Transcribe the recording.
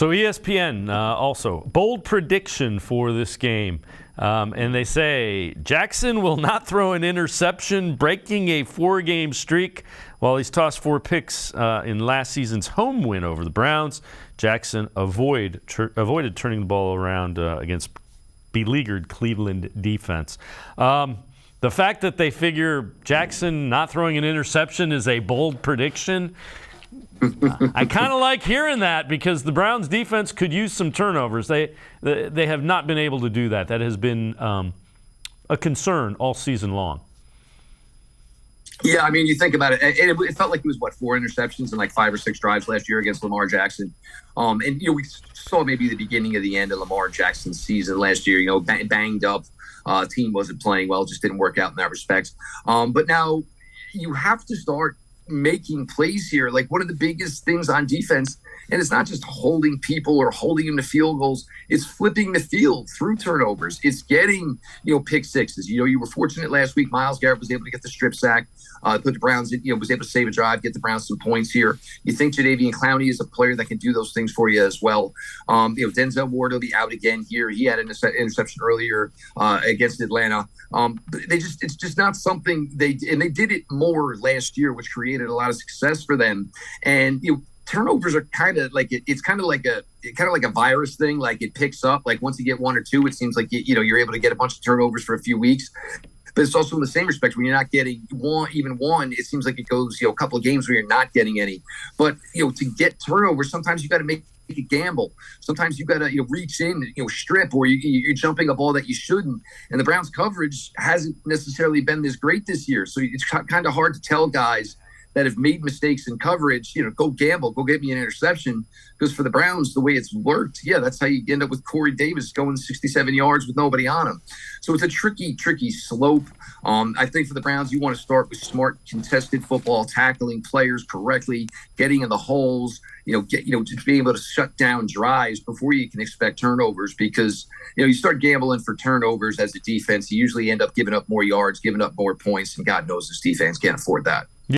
So ESPN also, bold prediction for this game. And they say Jackson will not throw an interception, breaking a 4-game streak. While he's tossed 4 picks in last season's home win over the Browns, Jackson avoided turning the ball around against beleaguered Cleveland defense. The fact that they figure Jackson not throwing an interception is a bold prediction, I kind of like hearing that because the Browns defense could use some turnovers. They have not been able to do that. That has been a concern all season long. Yeah, I mean, you think about it, it felt like it was, 4 interceptions and like 5 or 6 drives last year against Lamar Jackson. And, we saw maybe the beginning of the end of Lamar Jackson's season last year, banged up. Team wasn't playing well, just didn't work out in that respect. But now you have to start making plays here. Like, one of the biggest things on defense, and it's not just holding people or holding them to field goals, it's flipping the field through turnovers. It's getting, pick sixes. You were fortunate last week. Myles Garrett was able to get the strip sack, put the Browns in, was able to save a drive, get the Browns some points here. You think Jadeveon Clowney is a player that can do those things for you as well. Denzel Ward will be out again here. He had an interception earlier against Atlanta. It's just not something they did it more last year, which created a lot of success for them. And turnovers are kind of like it's kind of like a virus thing. Like, it picks up. Like, once you get 1 or 2, it seems like you're able to get a bunch of turnovers for a few weeks. But it's also in the same respect when you're not getting even one. It seems like it goes a couple of games where you're not getting any. But to get turnovers, sometimes you got to make a gamble. Sometimes you got to reach in, strip, or you're jumping a ball that you shouldn't. And the Browns' coverage hasn't necessarily been this great this year, so it's kind of hard to tell guys that have made mistakes in coverage, go gamble, go get me an interception. Because for the Browns, the way it's worked, that's how you end up with Corey Davis going 67 yards with nobody on him. So it's a tricky slope. I think for the Browns, you want to start with smart, contested football, tackling players correctly, getting in the holes, just being able to shut down drives before you can expect turnovers. Because, you start gambling for turnovers as a defense, you usually end up giving up more yards, giving up more points, and God knows this defense can't afford that.